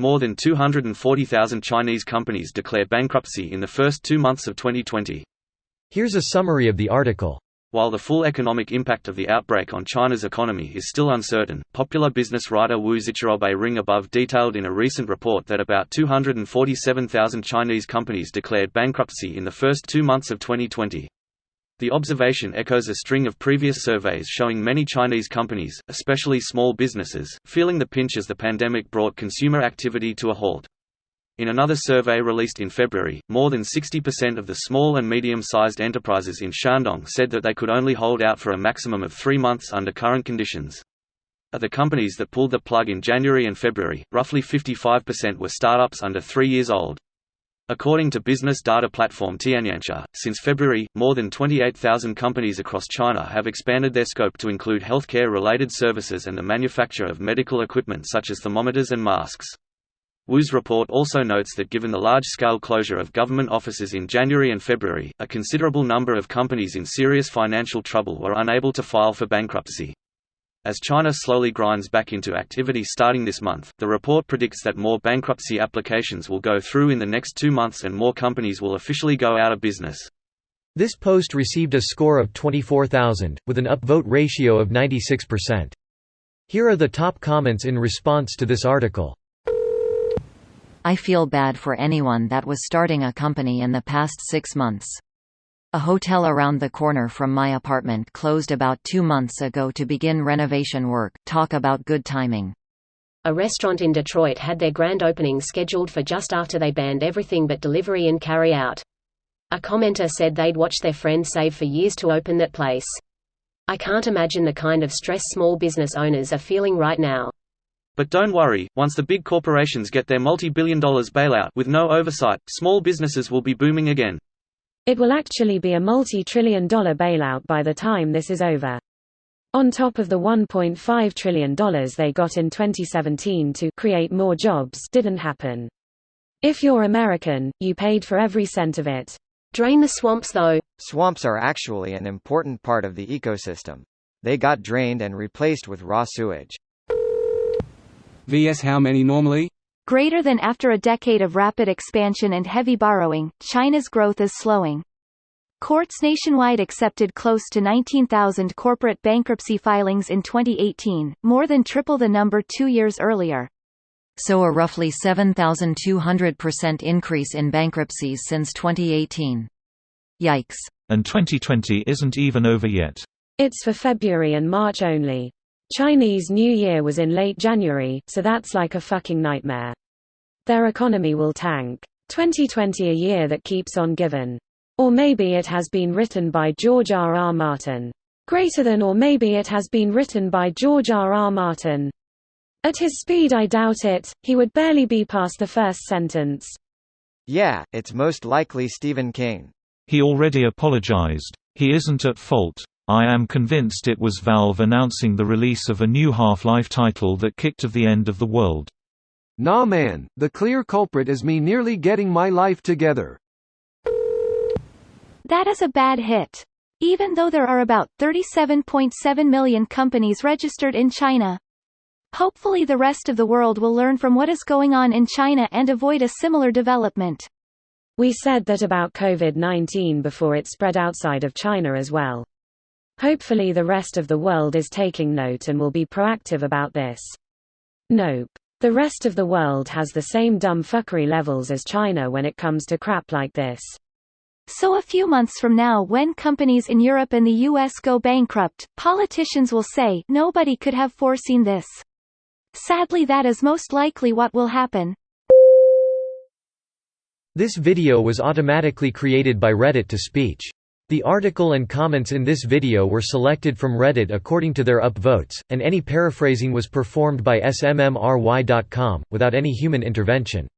more than 240,000 Chinese companies declare bankruptcy in the first 2 months of 2020. Here's a summary of the article. While the full economic impact of the outbreak on China's economy is still uncertain, popular business writer Wu Zicharobe Ring Above detailed in a recent report that about 247,000 Chinese companies declared bankruptcy in the first 2 months of 2020. The observation echoes a string of previous surveys showing many Chinese companies, especially small businesses, feeling the pinch as the pandemic brought consumer activity to a halt. In another survey released in February, more than 60% of the small and medium-sized enterprises in Shandong said that they could only hold out for a maximum of 3 months under current conditions. Of the companies that pulled the plug in January and February, roughly 55% were startups under 3 years old. According to business data platform Tianyanxia, since February, more than 28,000 companies across China have expanded their scope to include healthcare-related services and the manufacture of medical equipment such as thermometers and masks. Wu's report also notes that given the large-scale closure of government offices in January and February, a considerable number of companies in serious financial trouble were unable to file for bankruptcy. As China slowly grinds back into activity starting this month, the report predicts that more bankruptcy applications will go through in the next 2 months and more companies will officially go out of business. This post received a score of 24,000, with an upvote ratio of 96%. Here are the top comments in response to this article. I feel bad for anyone that was starting a company in the past 6 months. A hotel around the corner from my apartment closed about 2 months ago to begin renovation work. Talk about good timing. A restaurant in Detroit had their grand opening scheduled for just after they banned everything but delivery and carry out. A commenter said they'd watched their friend save for years to open that place. I can't imagine the kind of stress small business owners are feeling right now. But don't worry, once the big corporations get their multi-billion-dollar bailout with no oversight, small businesses will be booming again. It will actually be a multi-trillion-dollar bailout by the time this is over. On top of the $1.5 trillion they got in 2017 to create more jobs didn't happen. If you're American, you paid for every cent of it. Drain the swamps though. Swamps are actually an important part of the ecosystem. They got drained and replaced with raw sewage. vs how many normally? Greater than. After a decade of rapid expansion and heavy borrowing, China's growth is slowing. Courts nationwide accepted close to 19,000 corporate bankruptcy filings in 2018, more than triple the number 2 years earlier. So a roughly 7,200% increase in bankruptcies since 2018. Yikes. And 2020 isn't even over yet. It's for February and March only. Chinese New Year was in late January, so that's like a fucking nightmare. Their economy will tank. 2020 a year that keeps on giving. Or maybe it has been written by George R.R. Martin. Greater than. Or maybe it has been written by George R.R. Martin. At his speed I doubt it, he would barely be past the first sentence. Yeah, it's most likely Stephen King. He already apologized. He isn't at fault. I am convinced it was Valve announcing the release of a new Half-Life title that kicked off the end of the world. Nah man, the clear culprit is me nearly getting my life together. That is a bad hit. Even though there are about 37.7 million companies registered in China. Hopefully the rest of the world will learn from what is going on in China and avoid a similar development. We said that about COVID-19 before it spread outside of China as well. Hopefully the rest of the world is taking note and will be proactive about this. Nope. The rest of the world has the same dumb fuckery levels as China when it comes to crap like this. So a few months from now, when companies in Europe and the US go bankrupt, politicians will say, nobody could have foreseen this. Sadly, that is most likely what will happen. This video was automatically created by Reddit to speech. The article and comments in this video were selected from Reddit according to their upvotes, and any paraphrasing was performed by smmry.com, without any human intervention.